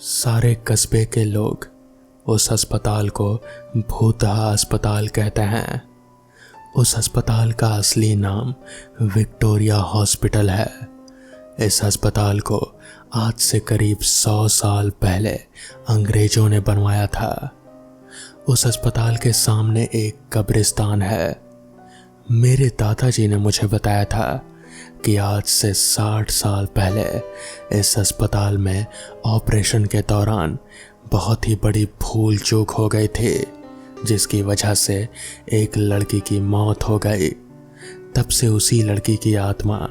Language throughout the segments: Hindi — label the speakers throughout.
Speaker 1: सारे कस्बे के लोग उस अस्पताल को भूतहा अस्पताल कहते हैं। उस अस्पताल का असली नाम विक्टोरिया हॉस्पिटल है। इस अस्पताल को आज से करीब 100 साल पहले अंग्रेजों ने बनवाया था। उस अस्पताल के सामने एक कब्रिस्तान है। मेरे दादाजी ने मुझे बताया था कि आज से 60 साल पहले इस अस्पताल में ऑपरेशन के दौरान बहुत ही बड़ी भूल चूक हो गई थी, जिसकी वजह से एक लड़की की मौत हो गई। तब से उसी लड़की की आत्मा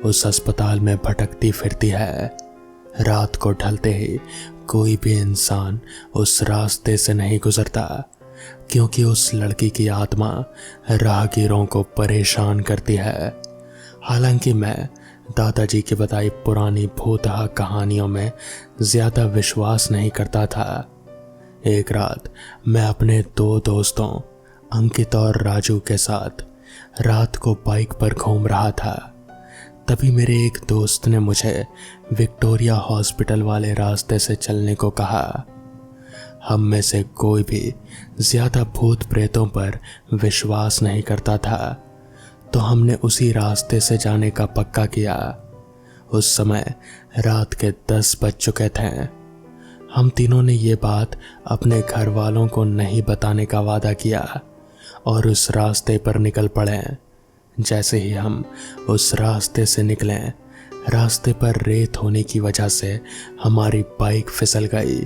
Speaker 1: उस अस्पताल में भटकती फिरती है। रात को ढलते ही कोई भी इंसान उस रास्ते से नहीं गुजरता, क्योंकि उस लड़की की आत्मा राहगीरों को परेशान करती है। हालांकि मैं दादाजी की बताई पुरानी भूतहा कहानियों में ज़्यादा विश्वास नहीं करता था। एक रात मैं अपने 2 दोस्तों अंकित और राजू के साथ रात को बाइक पर घूम रहा था। तभी मेरे एक दोस्त ने मुझे विक्टोरिया हॉस्पिटल वाले रास्ते से चलने को कहा। हम में से कोई भी ज़्यादा भूत प्रेतों पर विश्वास नहीं करता था, तो हमने उसी रास्ते से जाने का पक्का किया। उस समय रात के 10 बज चुके थे। हम तीनों ने ये बात अपने घर वालों को नहीं बताने का वादा किया और उस रास्ते पर निकल पड़े। जैसे ही हम उस रास्ते से निकले, रास्ते पर रेत होने की वजह से हमारी बाइक फिसल गई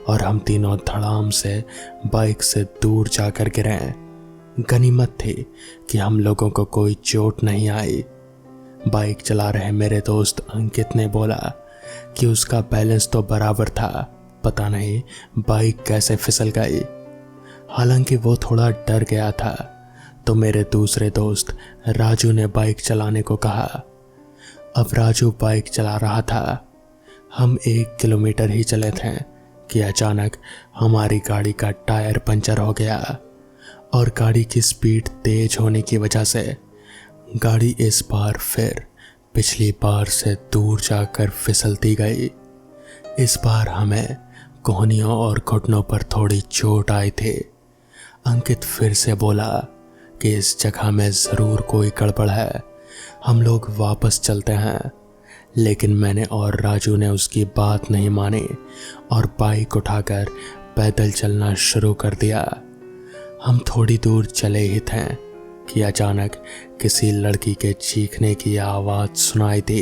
Speaker 1: और हम तीनों धड़ाम से बाइक से दूर जाकर गिरे। गनीमत थी कि हम लोगों को कोई चोट नहीं आई। बाइक चला रहे मेरे दोस्त अंकित ने बोला कि उसका बैलेंस तो बराबर था, पता नहीं बाइक कैसे फिसल गई। हालांकि वो थोड़ा डर गया था, तो मेरे दूसरे दोस्त राजू ने बाइक चलाने को कहा। अब राजू बाइक चला रहा था। हम 1 किलोमीटर ही चले थे कि अचानक हमारी गाड़ी का टायर पंचर हो गया और गाड़ी की स्पीड तेज होने की वजह से गाड़ी इस बार फिर पिछली बार से दूर जाकर फिसलती गई। इस बार हमें कोहनियों और घुटनों पर थोड़ी चोट आई थी। अंकित फिर से बोला कि इस जगह में ज़रूर कोई गड़बड़ है, हम लोग वापस चलते हैं। लेकिन मैंने और राजू ने उसकी बात नहीं मानी और बाइक उठाकर पैदल चलना शुरू कर दिया। हम थोड़ी दूर चले ही थे कि अचानक किसी लड़की के चीखने की आवाज़ सुनाई दी।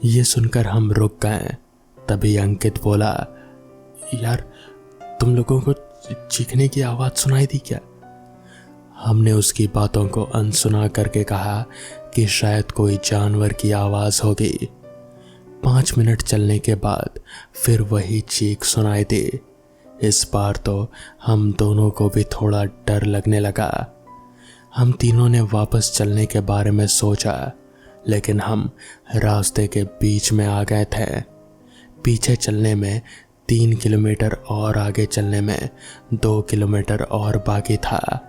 Speaker 1: ये सुनकर हम रुक गए। तभी अंकित बोला, यार तुम लोगों को चीखने की आवाज़ सुनाई दी क्या? हमने उसकी बातों को अनसुना करके कहा कि शायद कोई जानवर की आवाज़ होगी। 5 मिनट चलने के बाद फिर वही चीख सुनाई दी। इस बार तो हम दोनों को भी थोड़ा डर लगने लगा। हम तीनों ने वापस चलने के बारे में सोचा, लेकिन हम रास्ते के बीच में आ गए थे। पीछे चलने में 3 किलोमीटर और आगे चलने में 2 किलोमीटर और बाकी था।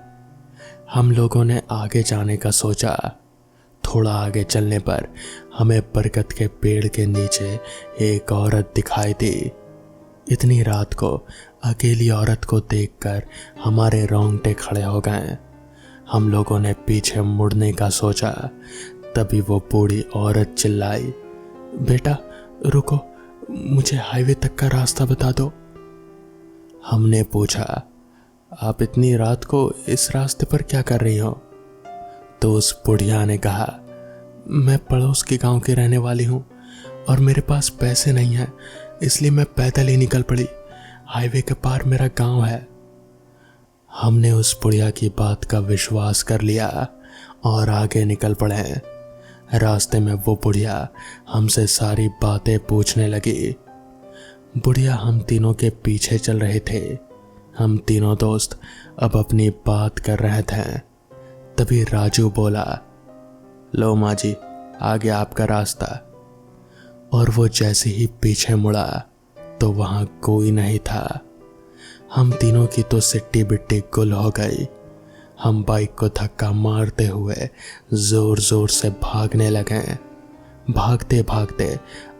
Speaker 1: हम लोगों ने आगे जाने का सोचा। थोड़ा आगे चलने पर हमें बरगद के पेड़ के नीचे एक औरत दिखाई दी। इतनी रात को अकेली औरत को देखकर हमारे रोंगटे खड़े हो गए। हम लोगों ने पीछे मुड़ने का सोचा। तभी वो बूढ़ी औरत चिल्लाई, बेटा रुको, मुझे हाईवे तक का रास्ता बता दो। हमने पूछा, आप इतनी रात को इस रास्ते पर क्या कर रही हो? तो उस बुढ़िया ने कहा, मैं पड़ोस के गांव की रहने वाली हूँ और मेरे पास पैसे नहीं हैं, इसलिए मैं पैदल ही निकल पड़ी। हाईवे के पार मेरा गांव है। हमने उस बुढ़िया की बात का विश्वास कर लिया और आगे निकल पड़े। रास्ते में वो बुढ़िया हमसे सारी बातें पूछने लगी। बुढ़िया हम तीनों के पीछे चल रहे थे। हम तीनों दोस्त अब अपनी बात कर रहे थे। तभी राजू बोला, लो माँ जी, आगे आपका रास्ता। और वो जैसे ही पीछे मुड़ा तो वहाँ कोई नहीं था। हम तीनों की तो सिट्टी बिट्टी गुल हो गई। हम बाइक को धक्का मारते हुए जोर जोर से भागने लगे। भागते भागते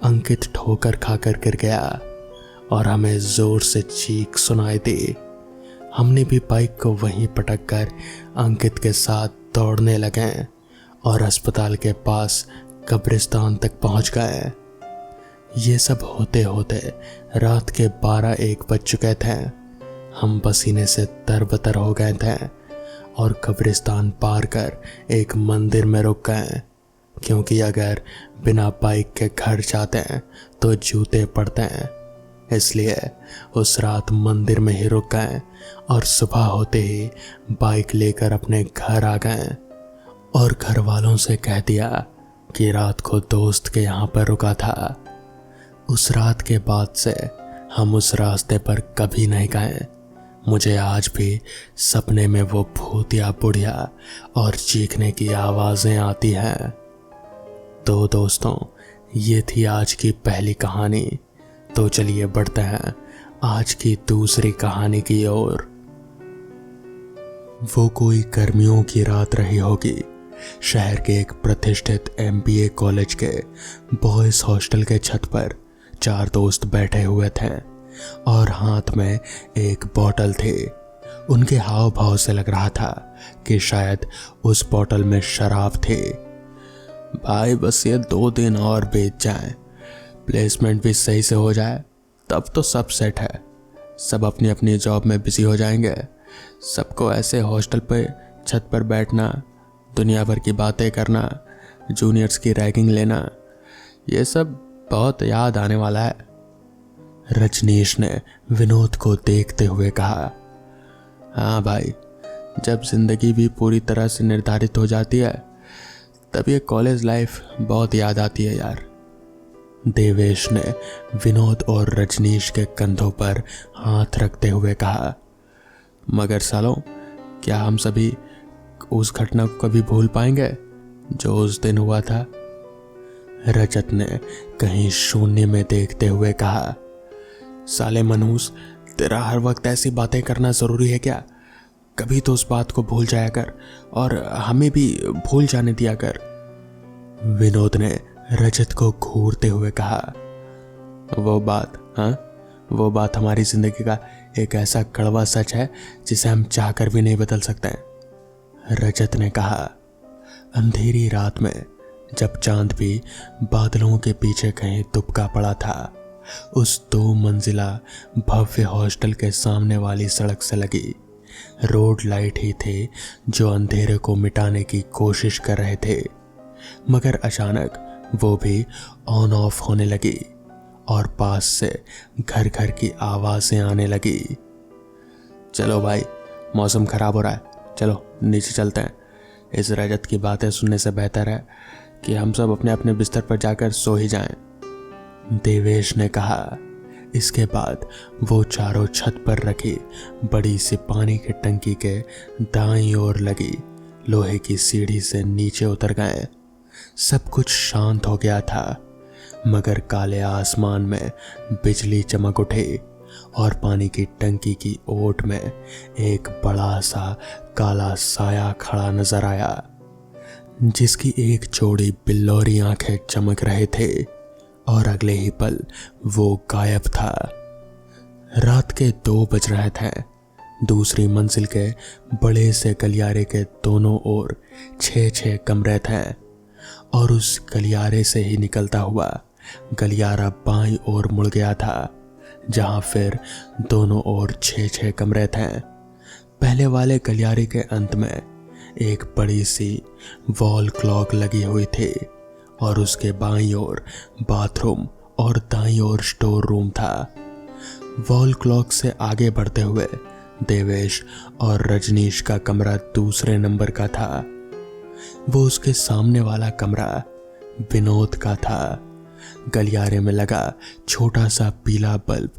Speaker 1: अंकित ठोकर खाकर गिर गया और हमें जोर से चीख सुनाई दी। हमने भी बाइक को वहीं पटक कर अंकित के साथ दौड़ने लगे और अस्पताल के पास कब्रिस्तान तक पहुंच गए। ये सब होते होते रात के 12-1 बज चुके थे। हम पसीने से तरबतर हो गए थे और कब्रिस्तान पार कर एक मंदिर में रुक गए, क्योंकि अगर बिना बाइक के घर जाते हैं तो जूते पड़ते हैं। इसलिए उस रात मंदिर में ही रुक गए और सुबह होते ही बाइक लेकर अपने घर आ गए और घर वालों से कह दिया कि रात को दोस्त के यहाँ पर रुका था। उस रात के बाद से हम उस रास्ते पर कभी नहीं गए। मुझे आज भी सपने में वो भूतिया बुढ़िया और चीखने की आवाज़ें आती हैं। तो दोस्तों, ये थी आज की पहली कहानी। तो चलिए बढ़ते हैं आज की दूसरी कहानी की ओर। वो कोई गर्मियों की रात रही होगी। शहर के एक प्रतिष्ठित MBA कॉलेज के बॉयज हॉस्टल के छत पर 4 दोस्त बैठे हुए थे और हाथ में एक बोतल थी। उनके हाव भाव से लग रहा था कि शायद उस बोतल में शराब थी। भाई बस ये 2 दिन और बीत जाए, प्लेसमेंट भी सही से हो जाए, तब तो सब सेट है। सब अपनी अपनी जॉब में बिजी हो जाएंगे। सबको ऐसे हॉस्टल पे छत पर बैठना, दुनिया भर की बातें करना, जूनियर्स की रैगिंग लेना, ये सब बहुत याद आने वाला है। रजनीश ने विनोद को देखते हुए कहा, हाँ भाई, जब जिंदगी भी पूरी तरह से निर्धारित हो जाती है तब ये कॉलेज लाइफ बहुत याद आती है यार। देवेश ने विनोद और रजनीश के कंधों पर हाथ रखते हुए कहा, मगर सालों, क्या हम सभी उस घटना को कभी भूल पाएंगे जो उस दिन हुआ था? रजत ने कहीं शून्य में देखते हुए कहा, साले मनहूस, तेरा हर वक्त ऐसी बातें करना जरूरी है क्या? कभी तो उस बात को भूल जाया कर और हमें भी भूल जाने दिया कर। विनोद ने रजत को घूरते हुए कहा, वो बात, हाँ, वो बात हमारी जिंदगी का एक ऐसा कड़वा सच है जिसे हम चाहकर भी नहीं बदल सकते। रजत ने कहा, अंधेरी रात में जब चांद भी बादलों के पीछे कहीं दुबका पड़ा था, उस 2 मंजिला भव्य हॉस्टल के सामने वाली सड़क से लगी रोड लाइट ही थे जो अंधेरे को मिटाने की कोशिश कर रहे थे, मगर अचानक वो भी ऑन ऑफ होने लगी और पास से घर घर की आवाजें आने लगी। चलो भाई, मौसम खराब हो रहा है, चलो नीचे चलते हैं। इस रजत की बातें सुनने से बेहतर है कि हम सब अपने अपने बिस्तर पर जाकर सो ही जाएं। देवेश ने कहा। इसके बाद वो चारों छत पर रखी बड़ी सी पानी की टंकी के दाईं ओर लगी लोहे की सीढ़ी से नीचे उतर गए। सब कुछ शांत हो गया था, मगर काले आसमान में बिजली चमक उठी और पानी की टंकी की ओट में एक बड़ा सा काला साया खड़ा नजर आया, जिसकी एक जोड़ी बिल्लौरी आंखें चमक रहे थे और अगले ही पल वो गायब था। रात के 2 बज रहे थे। दूसरी मंजिल के बड़े से गलियारे के दोनों ओर 6-6 कमरे थे और उस गलियारे से ही निकलता हुआ गलियारा बाईं ओर मुड़ गया था, जहां फिर दोनों ओर 6-6 कमरे थे। पहले वाले गलियारे के अंत में एक बड़ी सी वॉल क्लॉक लगी हुई थी और उसके बाईं ओर बाथरूम और दाईं ओर स्टोर रूम था। वॉल क्लॉक से आगे बढ़ते हुए देवेश और रजनीश का कमरा दूसरे नंबर का था। वो उसके सामने वाला कमरा विनोद का था। गलियारे में लगा छोटा सा पीला बल्ब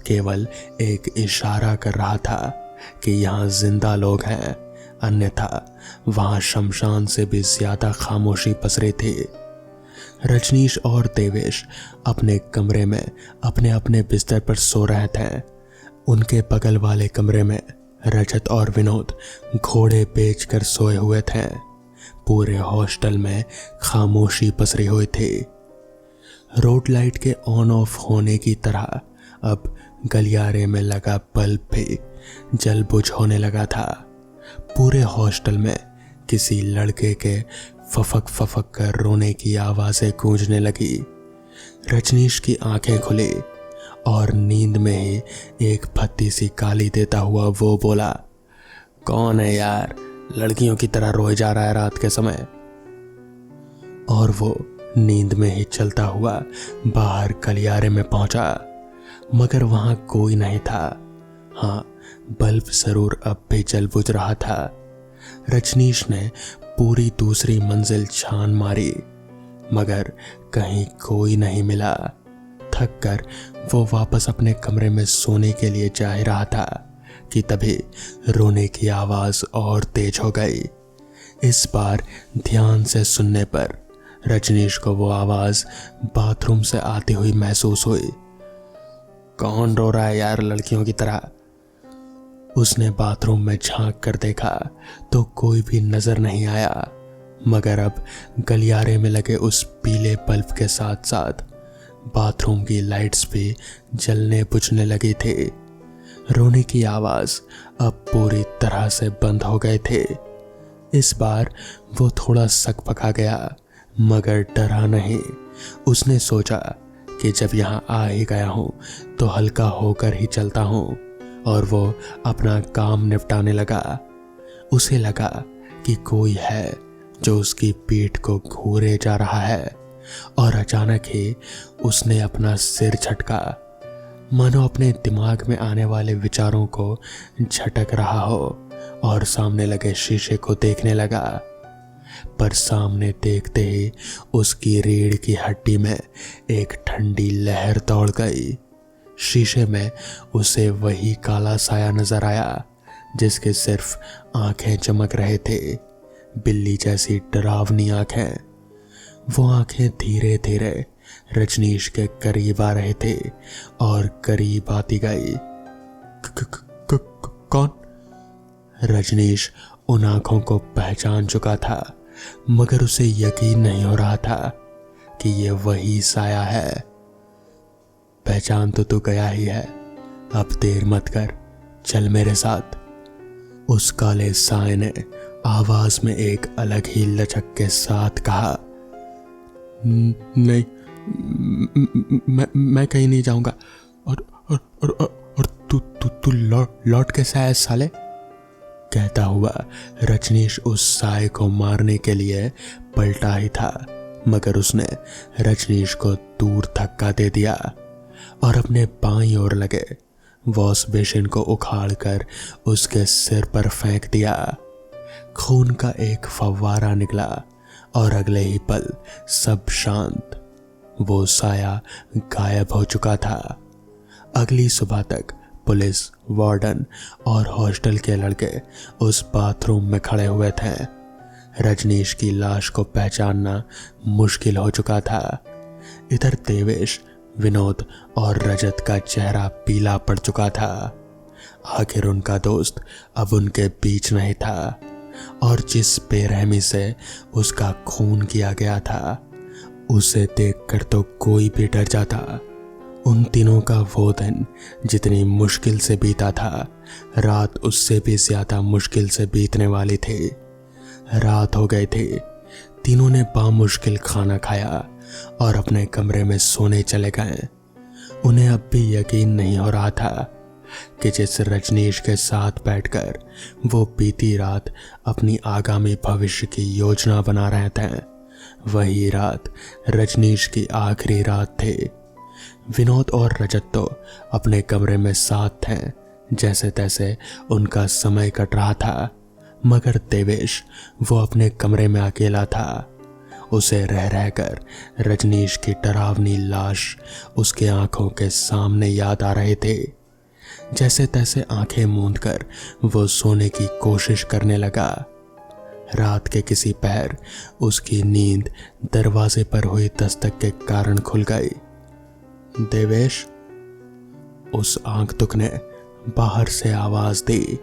Speaker 1: केवल एक इशारा कर रहा था कि यहाँ जिंदा लोग हैं, अन्यथा वहां शमशान से भी ज्यादा खामोशी पसरी थी। रजनीश और देवेश अपने कमरे में अपने अपने बिस्तर पर सो रहे थे। उनके बगल वाले कमरे में रजत और विनोद घोड़े बेचकर सोए हुए थे। पूरे हॉस्टल में खामोशी पसरी हुई थी। रोड लाइट के ऑन ऑफ होने की तरह अब गलियारे में लगा बल्ब भी जल बुझ होने लगा था। पूरे हॉस्टल में किसी लड़के के फफक फफक कर रोने की आवाजें गूंजने लगी। रजनीश की आंखें खुली और नींद में ही एक फत्ती सी गाली देता हुआ वो बोला, कौन है यार, लड़कियों की तरह रोए जा रहा है रात के समय। और वो नींद में ही चलता हुआ बाहर गलियारे में पहुंचा, मगर वहां कोई नहीं था। हाँ, बल्ब जरूर अब भी जल बुझ रहा था। रजनीश ने पूरी दूसरी मंजिल छान मारी, मगर कहीं कोई नहीं मिला। थक कर वो वापस अपने कमरे में सोने के लिए जा ही रहा था कि तभी रोने की आवाज और तेज हो गई। इस बार ध्यान से सुनने पर रजनीश को वो आवाज बाथरूम से आती हुई महसूस हुई। कौन रो रहा है यार लड़कियों की तरह? उसने बाथरूम में झांक कर देखा तो कोई भी नजर नहीं आया, मगर अब गलियारे में लगे उस पीले बल्ब के साथ साथ बाथरूम की लाइट्स भी जलने बुझने लगी थी। रोने की आवाज अब पूरी तरह से बंद हो गए थे। इस बार वो थोड़ा सकपका गया, मगर डरा नहीं। उसने सोचा कि जब यहाँ आ ही गया हूं तो हल्का होकर ही चलता हूं, और वो अपना काम निपटाने लगा। उसे लगा कि कोई है जो उसकी पीठ को घूरे जा रहा है, और अचानक ही उसने अपना सिर झटका, मानो अपने दिमाग में आने वाले विचारों को झटक रहा हो, और सामने लगे शीशे को देखने लगा। पर सामने देखते ही उसकी रीढ़ की हड्डी में एक ठंडी लहर दौड़ गई। शीशे में उसे वही काला साया नजर आया जिसके सिर्फ आंखें चमक रहे थे, बिल्ली जैसी डरावनी आंखें। वो आंखें धीरे धीरे रजनीश के करीब आ रहे थे और करीब आती गई। कौन? रजनीश उन आंखों को पहचान चुका था, मगर उसे यकीन नहीं हो रहा था कि ये वही साया है। पहचान तो तू गया ही है, अब देर मत कर, चल मेरे साथ। उस काले साए ने आवाज में एक अलग ही लचक के साथ कहा, नहीं, मैं कहीं नहीं जाऊंगा। और तू लौट कैसा है साले? कहता हुआ रजनीश उस साए को मारने के लिए पलटा ही था, मगर उसने रजनीश को दूर धक्का दे दिया और अपने बाईं ओर लगे वॉश बेसिन को उखाड़कर उसके सिर पर फेंक दिया। खून का एक फव्वारा निकला और अगले ही पल सब शांत। वो साया गायब हो चुका था। अगली सुबह तक पुलिस, वार्डन और हॉस्टल के लड़के उस बाथरूम में खड़े हुए थे। रजनीश की लाश को पहचानना मुश्किल हो चुका था। इधर देवेश, विनोद और रजत का चेहरा पीला पड़ चुका था। आखिर उनका दोस्त अब उनके बीच नहीं था, और जिस बेरहमी से उसका खून किया गया था उसे देखकर तो कोई भी डर जाता। उन तीनों का वो दिन जितनी मुश्किल से बीता था, रात उससे भी ज्यादा मुश्किल से बीतने वाली थी। रात हो गई थी, तीनों ने बामुश्किल खाना खाया और अपने कमरे में सोने चले गए। उन्हें अब भी यकीन नहीं हो रहा था कि जिस रजनीश के साथ बैठकर वो बीती रात अपनी आगामी भविष्य की योजना बना रहे थे, वही रात रजनीश की आखिरी रात थी। विनोद और रजत तो अपने कमरे में साथ थे, जैसे तैसे उनका समय कट रहा था, मगर देवेश वो अपने कमरे में अकेला था। उसे रह रहकर रजनीश की डरावनी लाश उसके आंखों के सामने याद आ रहे थे। जैसे तैसे आंखें मूंदकर वो सोने की कोशिश करने लगा। रात के किसी पहर उसकी नींद दरवाजे पर हुई दस्तक के कारण खुल गई। देवेश, उस आगंतुक ने बाहर से आवाज दी।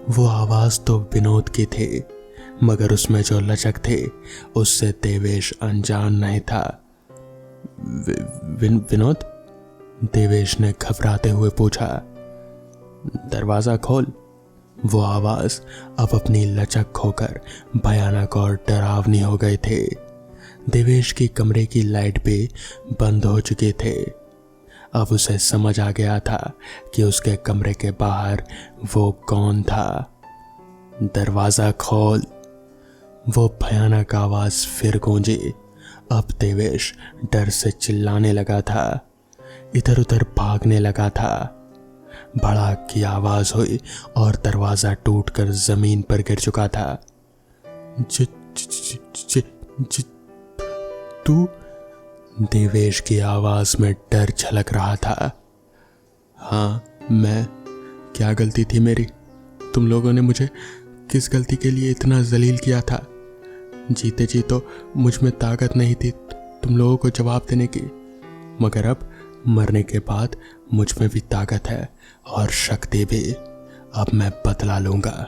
Speaker 1: वो आवाज तो विनोद की थी, मगर उसमें जो लचक थी उससे देवेश अनजान नहीं था। विनोद? देवेश ने घबराते हुए पूछा। दरवाजा खोल। वो आवाज अब अपनी लचक खोकर भयानक और डरावनी हो गए थे। देवेश की कमरे की लाइट भी बंद हो चुके थे। अब उसे समझ आ गया था कि उसके कमरे के बाहर वो कौन था। दरवाजा खोल। वो भयानक आवाज फिर गूंजी। अब देवेश डर से चिल्लाने लगा था, इधर उधर भागने लगा था। भड़ाक की आवाज हुई और दरवाजा टूटकर जमीन पर गिर चुका था। ज, ज, ज, ज, तू? देवेश की आवाज में डर झलक रहा था। हाँ, मैं। क्या गलती थी मेरी? तुम लोगों ने मुझे किस गलती के लिए इतना जलील किया था? जीते जी तो मुझ में ताकत नहीं थी तुम लोगों को जवाब देने की, मगर अब मरने के बाद मुझ में भी ताकत है और शक्ति भी। अब मैं बदला लूंगा,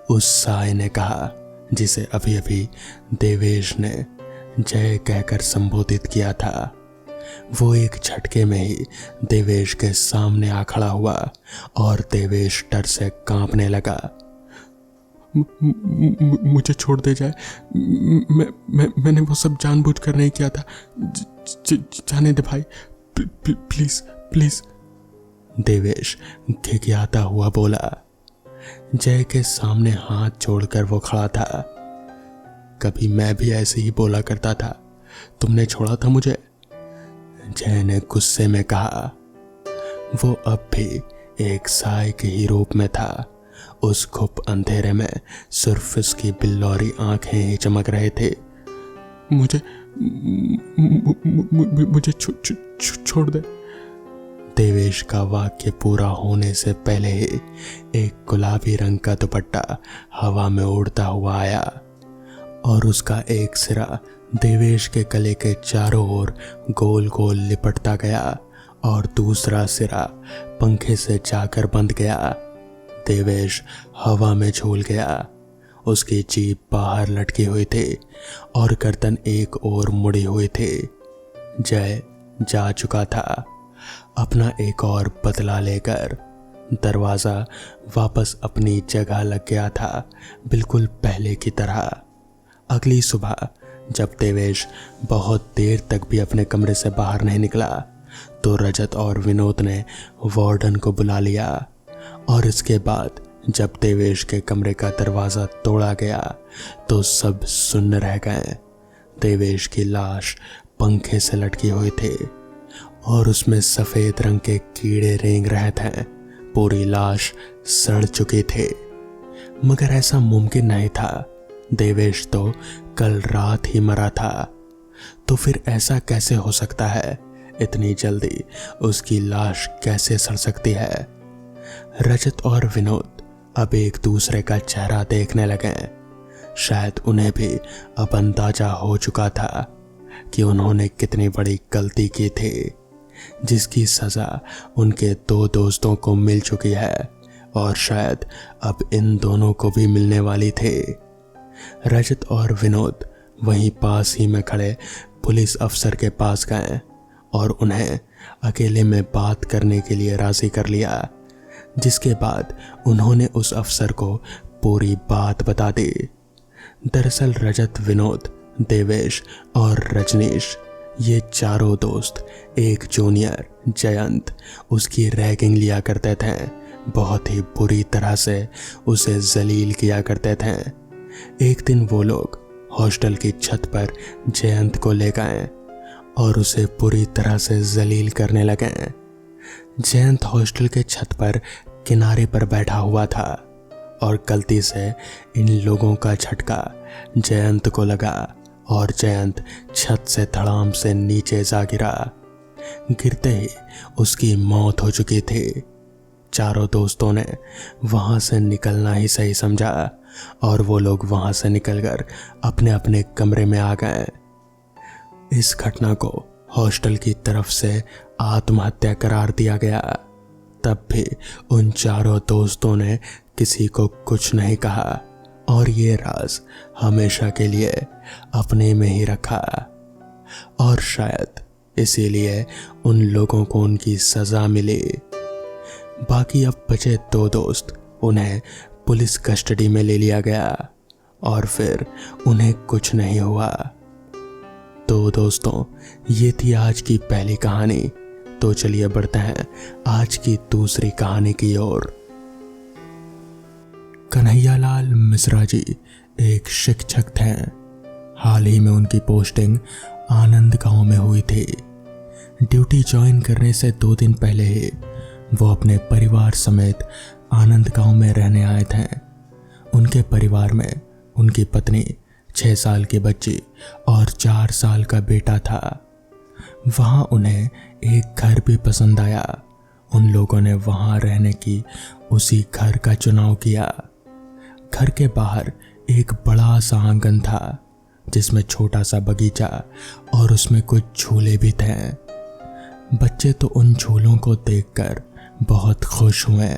Speaker 1: उस साय ने कहा, जिसे अभी अभी देवेश ने जय कहकर संबोधित किया था। वो एक झटके में ही देवेश के सामने आ खड़ा हुआ और देवेश डर से कांपने लगा। मुझे छोड़ दे जाए, मैंने वो सब जानबूझकर नहीं किया था। जाने दे भाई, प्लीज प्लीज। देवेश घिघियाता हुआ बोला। जय के सामने हाथ जोड़कर वो खड़ा था। कभी मैं भी ऐसे ही बोला करता था, तुमने छोड़ा था मुझे, जय ने गुस्से में कहा। वो अब भी एक साय के ही रूप में था। उस घुप अंधेरे में सिर्फ उसकी बिल्लौरी आंखें ही चमक रहे थे। मुझे छोड़ दे। देवेश का वाक्य पूरा होने से पहले ही एक गुलाबी रंग का दुपट्टा हवा में उड़ता हुआ आया और उसका एक सिरा देवेश के गले के चारों ओर गोल गोल लिपटता गया और दूसरा सिरा पंखे से जाकर बंध गया। देवेश हवा में झूल गया। उसकी जीभ बाहर लटकी हुई थी और गर्दन एक ओर मुड़ी हुई थी। जय जा चुका था अपना एक और बदला लेकर। दरवाजा वापस अपनी जगह लग गया था, बिल्कुल पहले की तरह। अगली सुबह जब देवेश बहुत देर तक भी अपने कमरे से बाहर नहीं निकला तो रजत और विनोद ने वार्डन को बुला लिया और इसके बाद जब देवेश के कमरे का दरवाजा तोड़ा गया तो सब सुन्न रह गए। देवेश की लाश पंखे से लटकी हुई थी और उसमें सफेद रंग के कीड़े रेंग रहे थे। पूरी लाश सड़ चुकी थी, मगर ऐसा मुमकिन नहीं था। देवेश तो कल रात ही मरा था, तो फिर ऐसा कैसे हो सकता है? इतनी जल्दी उसकी लाश कैसे सड़ सकती है? रजत और विनोद अब एक दूसरे का चेहरा देखने लगे। शायद उन्हें भी अब अंदाजा हो चुका था कि उन्होंने कितनी बड़ी गलती की थी, जिसकी सजा उनके दो दोस्तों को मिल चुकी है और शायद अब इन दोनों को भी मिलने वाली थी। रजत और विनोद वहीं पास ही में खड़े पुलिस अफसर के पास गए और उन्हें अकेले में बात करने के लिए राजी कर लिया, जिसके बाद उन्होंने उस अफसर को पूरी बात बता दी। दरअसल रजत, विनोद, देवेश और रजनीश ये चारों दोस्त एक जूनियर जयंत उसकी रैगिंग लिया करते थे। बहुत ही बुरी तरह से उसे जलील किया करते थे। एक दिन वो लोग हॉस्टल की छत पर जयंत को ले गए और उसे पूरी तरह से जलील करने लगे। जयंत हॉस्टल के छत पर किनारे पर बैठा हुआ था और गलती से इन लोगों का झटका जयंत को लगा और जयंत छत से धड़ाम से नीचे जा गिरा। गिरते ही उसकी मौत हो चुकी थी। चारों दोस्तों ने वहां से निकलना ही सही समझा और वो लोग वहां से निकलकर अपने अपने कमरे में आ गए। इस घटना को हॉस्टल की तरफ से आत्महत्या करार दिया गया। तब भी उन चारों दोस्तों ने किसी को कुछ नहीं कहा और ये राज हमेशा के लिए अपने में ही रखा। और शायद इसीलिए उन लोगों को उनकी सजा मिली। बाकी अब बचे 2 दोस्त, उन्हें पुलिस कस्टडी में ले लिया गया और फिर उन्हें कुछ नहीं हुआ। तो दोस्तों, ये थी आज की पहली कहानी। तो चलिए बढ़ते हैं आज की दूसरी कहानी की ओर। कन्हैयालाल मिश्रा जी एक शिक्षक थे। हाल ही में उनकी पोस्टिंग आनंद गांव में हुई थी। ड्यूटी ज्वाइन करने से 2 दिन पहले ही वो अपने परिवार समेत आनंद गांव में रहने आए थे। उनके परिवार में उनकी पत्नी, 6 साल की बच्ची और 4 साल का बेटा था। वहां उन्हें एक घर भी पसंद आया। उन लोगों ने वहां रहने की उसी घर का चुनाव किया। घर के बाहर एक बड़ा सा आंगन था जिसमें छोटा सा बगीचा और उसमें कुछ झूले भी थे। बच्चे तो उन झूलों को देखकर बहुत खुश हुए।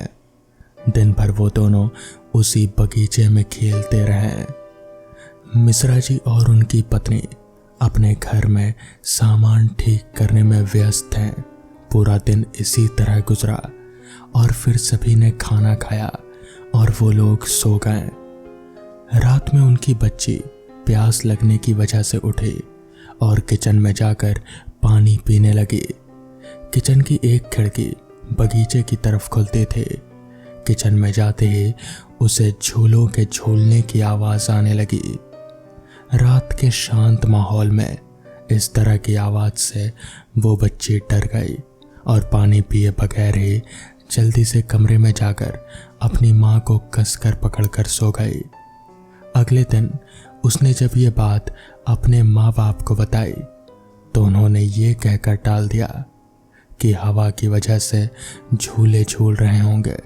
Speaker 1: दिन भर वो दोनों उसी बगीचे में खेलते रहे। मिश्रा जी और उनकी पत्नी अपने घर में सामान ठीक करने में व्यस्त थे। पूरा दिन इसी तरह गुजरा और फिर सभी ने खाना खाया और वो लोग सो गए। रात में उनकी बच्ची प्यास लगने की वजह से उठी और किचन में जाकर पानी पीने लगी। किचन की एक खिड़की बगीचे की तरफ खुलती थी। किचन में जाते ही उसे झूलों के झूलने की आवाज आने लगी। रात के शांत माहौल में इस तरह की आवाज से वो बच्ची डर गई और पानी पिए बगैर ही जल्दी से कमरे में जाकर अपनी माँ को कसकर पकड़कर सो गई। अगले दिन उसने जब ये बात अपने माँ बाप को बताई तो उन्होंने ये कहकर टाल दिया कि हवा की वजह से झूले झूल रहे होंगे।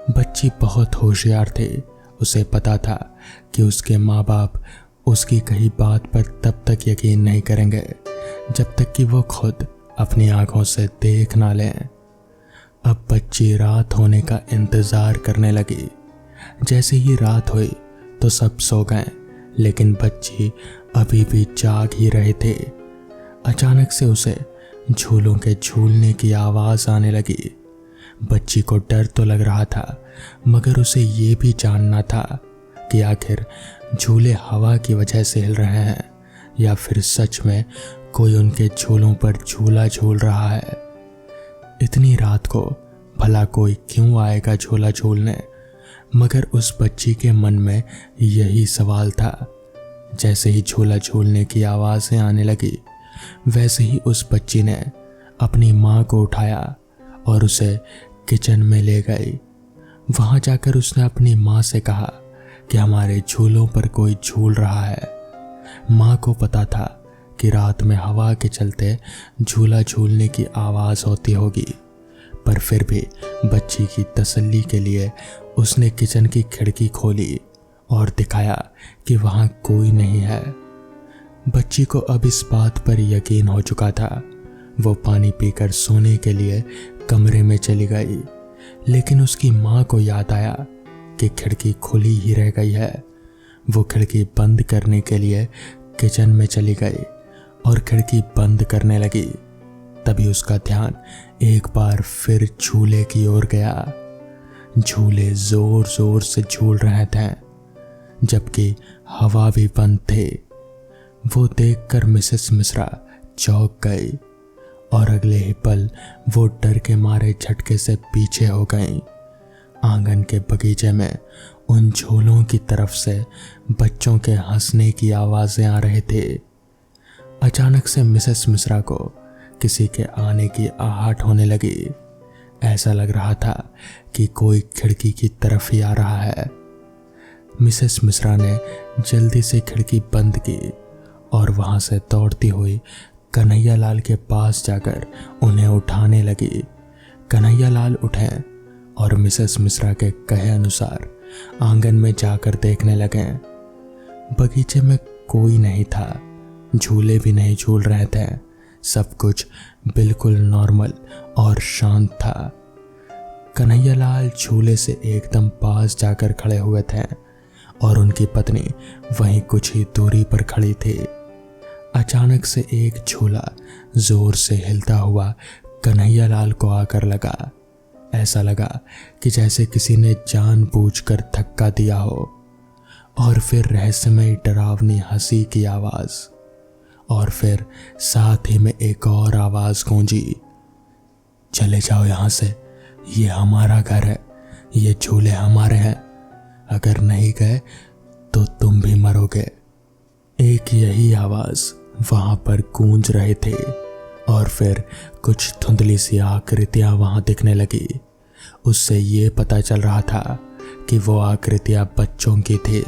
Speaker 1: बच्ची बहुत होशियार थी। उसे पता था कि उसके माँ बाप उसकी कही बात पर तब तक यकीन नहीं करेंगे जब तक कि वो खुद अपनी आंखों से देख ना लें। अब बच्ची रात होने का इंतजार करने लगी। जैसे ही रात हुई तो सब सो गए, लेकिन बच्ची अभी भी जाग ही रहे थे। अचानक से उसे झूलों के झूलने की आवाज आने लगी। बच्ची को डर तो लग रहा था, मगर उसे ये भी जानना था कि आखिर झूले हवा की वजह से हिल रहे हैं या फिर सच में कोई उनके झूलों पर झूला झूल रहा है। इतनी रात को भला कोई क्यों आएगा झूला झूलने? मगर उस बच्ची के मन में यही सवाल था। जैसे ही झूला झूलने की आवाज़ें आने लगी, वैसे ही उस बच्ची ने अपनी माँ को उठाया और उसे किचन में ले गई। वहाँ जाकर उसने अपनी माँ से कहा कि हमारे झूलों पर कोई झूल रहा है। माँ को पता था कि रात में हवा के चलते झूला झूलने की आवाज़ होती होगी, पर फिर भी बच्ची की तसल्ली के लिए उसने किचन की खिड़की खोली और दिखाया कि वहाँ कोई नहीं है। बच्ची को अब इस बात पर यकीन हो चुका था। वो पानी पीकर सोने के लिए कमरे में चली गई, लेकिन उसकी माँ को याद आया कि खिड़की खुली ही रह गई है। वो खिड़की बंद करने के लिए किचन में चली गई और खिड़की बंद करने लगी। तभी उसका ध्यान एक बार फिर झूले की ओर गया। झूले जोर जोर से झूल रहे थे, जबकि हवा भी बंद थी। वो देखकर मिसेस मिश्रा चौंक गई और अगले ही पल वो डर के मारे झटके से पीछे हो गई। आंगन के बगीचे में उन झूलों की तरफ से बच्चों के हंसने की आवाजें आ रहे थे। अचानक से मिसेस मिश्रा को किसी के आने की आहट होने लगी। ऐसा लग रहा था कि कोई खिड़की की तरफ ही आ रहा है। मिसेस मिश्रा ने जल्दी से खिड़की बंद की और वहां से दौड़ती हुई कन्हैयालाल के पास जाकर उन्हें उठाने लगी। कन्हैयालाल उठे और मिसेस मिश्रा के कहे अनुसार आंगन में जाकर देखने लगे। बगीचे में कोई नहीं था, झूले भी नहीं झूल रहे थे। सब कुछ बिल्कुल नॉर्मल और शांत था। कन्हैयालाल झूले से एकदम पास जाकर खड़े हुए थे और उनकी पत्नी वहीं कुछ ही दूरी पर खड़ी थी। अचानक से एक झूला जोर से हिलता हुआ कन्हैयालाल को आकर लगा। ऐसा लगा कि जैसे किसी ने जानबूझकर धक्का दिया हो। और फिर रहस्यमय डरावनी हंसी की आवाज, और फिर साथ ही में एक और आवाज गूंजी, चले जाओ यहां से, ये हमारा घर है, ये झूले हमारे हैं, अगर नहीं गए तो तुम भी मरोगे। एक यही आवाज वहां पर गूंज रहे थे। और फिर कुछ धुंधली सी आकृतियां वहां दिखने लगी। उससे ये पता चल रहा था कि वो आकृतियां बच्चों की थी।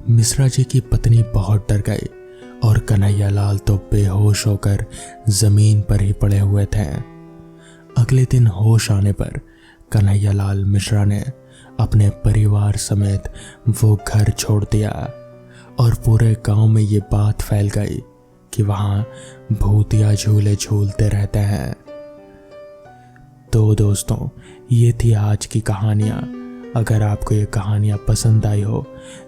Speaker 1: मिश्रा जी की पत्नी बहुत डर गई और कन्हैयालाल तो बेहोश होकर जमीन पर ही पड़े हुए थे। अगले दिन होश आने पर कन्हैयालाल मिश्रा ने अपने परिवार समेत वो घर छोड़ दिया और पूरे गांव में ये बात फैल गई कि वहां भूतिया झूले झूलते रहते हैं। तो दोस्तों, ये थी आज की कहानियाँ। अगर आपको ये कहानियाँ पसंद आई हो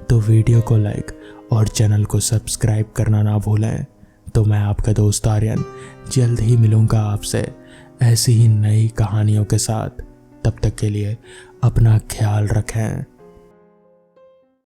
Speaker 1: तो वीडियो को लाइक और चैनल को सब्सक्राइब करना ना भूलें। तो मैं आपका दोस्त आर्यन जल्द ही मिलूँगा आपसे ऐसी ही नई कहानियों के साथ। तब तक के लिए अपना ख्याल रखें।